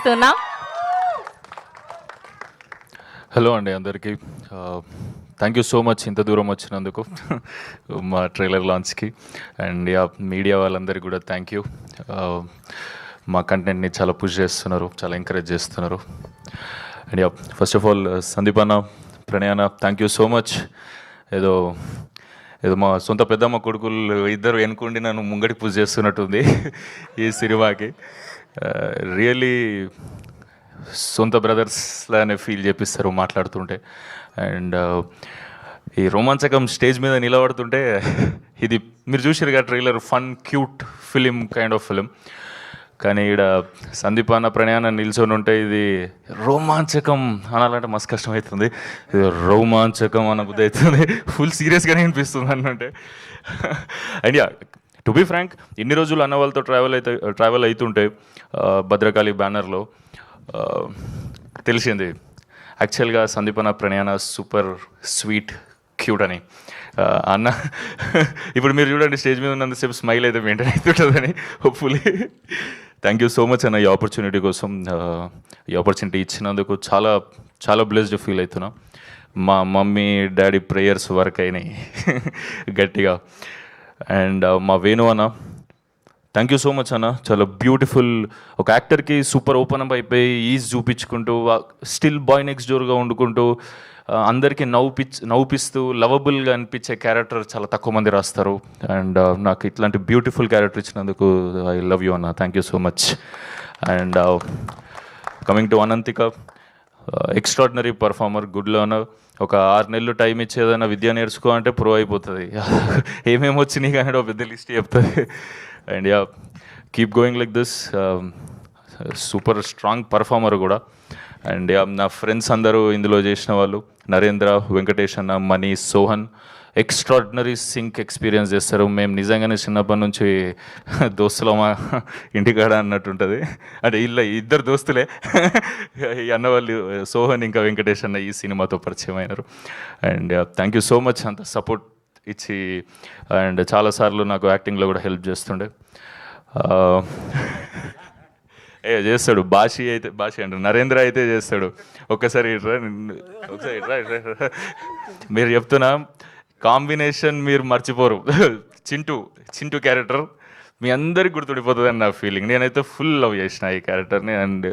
స్తున్నా. Hello అండి అందరికీ. Thank you so much ఇంత దూరం వచ్చినందుకు మా ట్రైలర్ లాంచ్కి. అండ్ యా మీడియా వాళ్ళందరికీ కూడా థ్యాంక్ యూ. మా కంటెంట్ని చాలా పుష్ చేస్తున్నారు, చాలా ఎంకరేజ్ చేస్తున్నారు. And yeah first of all Sandeep అన్న, ప్రణయ్ అన్న, థ్యాంక్ యూ సో మచ్. ఏదో ఏదో మా సొంత పెద్దమ్మ కొడుకులు ఇద్దరు వెనుకుండి నన్ను ముంగడికి పుష్ చేస్తున్నట్టుంది ఈ సినిమాకి. రియల్లీ సొంత బ్రదర్స్ లానే ఫీల్ చేపిస్తారు మాట్లాడుతుంటే. అండ్ ఈ రోమాంచకం స్టేజ్ మీద నిలబడుతుంటే ఇది మీరు చూసారుగా trailer, fun cute film kind of film. కానీ ఇక్కడ సందీప్ అన్న, ప్రణయ్ అన్న నిల్చొని ఉంటే ఇది రోమాంచకం అనాలంటే మస్తు కష్టమవుతుంది. ఇది రోమాంచకం అన్న బుద్ధి అవుతుంది, ఫుల్ సీరియస్గానే అనిపిస్తుంది అన్నంటే. And yeah to be frank, ఇన్ని రోజులు అన్న వాళ్ళతో ట్రావెల్ అవుతుంటే భద్రకాళి బ్యానర్లో తెలిసింది యాక్చువల్గా సందీప్ అన్న, ప్రణయ్ అన్న సూపర్ స్వీట్ క్యూట్ అని. అన్న ఇప్పుడు మీరు చూడండి స్టేజ్ మీద ఉన్నంతసేపు స్మైల్ అయితే మెయింటైన్ అవుతుంటుందని hopefully. Thank you so much అన్న ఈ ఆపర్చునిటీ కోసం. ఈ ఆపర్చునిటీ ఇచ్చినందుకు చాలా చాలా బ్లెస్డ్ ఫీల్ అవుతున్నా. మా మమ్మీ డాడీ ప్రేయర్స్ వర్క్ అయినాయి గట్టిగా. అండ్ మా వేణు అన్న, థ్యాంక్ యూ సో మచ్ అన్న. చాలా బ్యూటిఫుల్, ఒక యాక్టర్కి సూపర్ ఓపెన్ అప్ అయిపోయి ఈజ్ చూపించుకుంటూ స్టిల్ బాయ్ నెక్స్ట్ డోర్గా వండుకుంటూ అందరికీ నవ్వుపిస్తూ లవబుల్గా అనిపించే క్యారెక్టర్ చాలా తక్కువ మంది రాస్తారు. అండ్ నాకు ఇట్లాంటి బ్యూటిఫుల్ క్యారెక్టర్ ఇచ్చినందుకు ఐ లవ్ యూ అన్న, thank you so much. And coming to Ananthika, extraordinary performer, good learner. ఒక 6 నెలలు టైం ఇచ్చేదైనా విద్య నేర్చుకో అంటే ప్రో అయిపోతుంది. ఏమేమి వచ్చినాయి కానీ ఒక పెద్ద లిస్ట్ చెప్తుంది. And ya keep going like this, super strong performer కూడా. అండ్ యా నా ఫ్రెండ్స్ అందరూ ఇందులో చేసిన వాళ్ళు, నరేంద్ర, వెంకటేష్ అన్న, Mani, Sohan extraordinary sync experience చేస్తారు. మేము నిజంగానే చిన్నప్పటి నుంచి దోస్తులు మా ఇంటికాడ అన్నట్టుంటుంది. అంటే ఇద్దరు దోస్తులే ఈ అన్న వాళ్ళు, సోహన్ ఇంకా వెంకటేష్ అన్న ఈ సినిమాతో పరిచయం అయినారు. And thank you so much అంత సపోర్ట్ ఇచ్చి. అండ్ చాలాసార్లు నాకు యాక్టింగ్లో కూడా హెల్ప్ చేస్తుండే. చేస్తాడు భాషి అంటే నరేంద్ర అయితే చేస్తాడు. ఒకసారి ఇట్రా మీరు చెప్తున్నా కాంబినేషన్ మీరు మర్చిపోరు. చింటూ క్యారెక్టర్ మీ అందరికి గుర్తుండిపోతుంది అని నా ఫీలింగ్. నేనైతే ఫుల్ లవ్ చేసిన ఈ క్యారెక్టర్ని. అండ్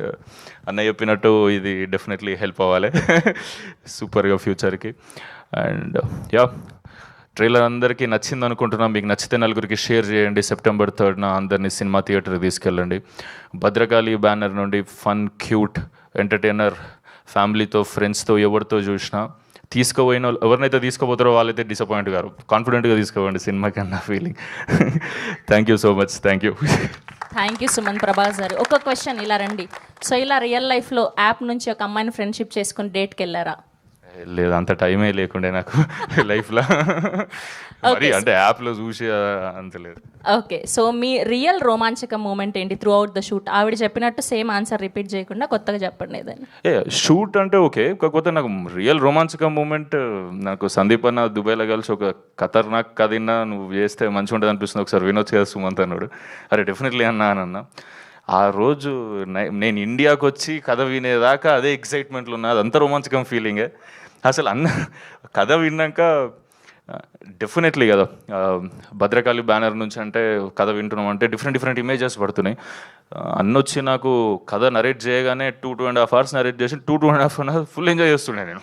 అన్న చెప్పినట్టు ఇది డెఫినెట్లీ హెల్ప్ అవ్వాలి సూపర్గా ఫ్యూచర్కి. అండ్ యా ట్రైలర్ అందరికీ నచ్చింది అనుకుంటున్నాం. మీకు నచ్చితే నలుగురికి షేర్ చేయండి. September 3rd అందరినీ సినిమా థియేటర్కి తీసుకెళ్ళండి. భద్రకాళి బ్యానర్ నుండి ఫన్ క్యూట్ ఎంటర్టైనర్, ఫ్యామిలీతో ఫ్రెండ్స్తో ఎవరితో చూసినా తీసుకుపోయిన ఎవరినైతే తీసుకుపోతారో వాళ్ళైతే డిసప్పాయింట్ గారు. కాన్ఫిడెంట్గా తీసుకోవండి సినిమాకి అన్న feeling. Thank you so much. Thank you Suman Prabhas గారు. ఒక క్వశ్చన్, ఇలా రండి. సో ఇలా రియల్ లైఫ్లో యాప్ నుంచి ఒక అమ్మాయిని ఫ్రెండ్షిప్ చేసుకుని డేట్కి వెళ్ళారా? లేదు, అంత టైమే లేకుండే నాకు లైఫ్లో. మరి అంటే యాప్లో చూసి అంత లేదు. ఓకే, సో మీ రియల్ రోమాంచక మూమెంట్ ఏంటి త్రూ అవుట్ ద షూట్? ఆవిడ చెప్పినట్టు సేమ్ ఆన్సర్ రిపీట్ చేయకుండా కొత్తగా చెప్పండి ఏదైనా. షూట్ అంటే ఓకే, కాకపోతే నాకు రియల్ రోమాంచక మూమెంట్ నాకు సందీప్ అన్న దుబాయ్లో కలిసి ఒక ఖతర్నాక్ కథ విన్నా, నువ్వు చేస్తే మంచిగా ఉంటుంది అనిపిస్తుంది, ఒకసారి వినొచ్చు కదా సుమంత్ అన్నాడు. అరే డెఫినెట్లీ అన్న. ఆ రోజు నేను ఇండియాకి వచ్చి కథ వినేదాకా అదే ఎక్సైట్మెంట్లో ఉన్నా, అదంతా రోమాంచకం ఫీలింగే. అసలు అన్న కథ విన్నాక డెఫినెట్లీ కదా భద్రకాళి బ్యానర్ నుంచి అంటే కథ వింటున్నాం అంటే డిఫరెంట్ ఇమేజెస్ పడుతున్నాయి. అన్న వచ్చి నాకు కథ నరేట్ చేయగానే 2.5 hours నరేట్ చేసి 2.5 hours ఫుల్ ఎంజాయ్ చేస్తుండే నేను.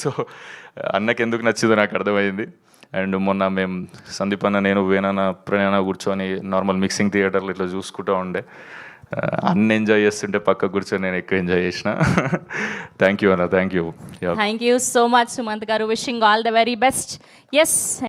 సో అన్నకి ఎందుకు నచ్చిందో నాకు అర్థమైంది. అండ్ మొన్న మేము సందీప్ అన్న, నేను, వేణన్న, ప్రణయ్ కూర్చొని నార్మల్ మిక్సింగ్ థియేటర్లు ఇట్లా చూసుకుంటూ ఉండే. అన్న ఎంజాయ్ చేస్తుంటే పక్క కూర్చొని నేను ఎక్కువ ఎంజాయ్ చేసిన. థ్యాంక్ యూ అన్న, thank you so much Sumanth garu. Wishing all the very best. Yes.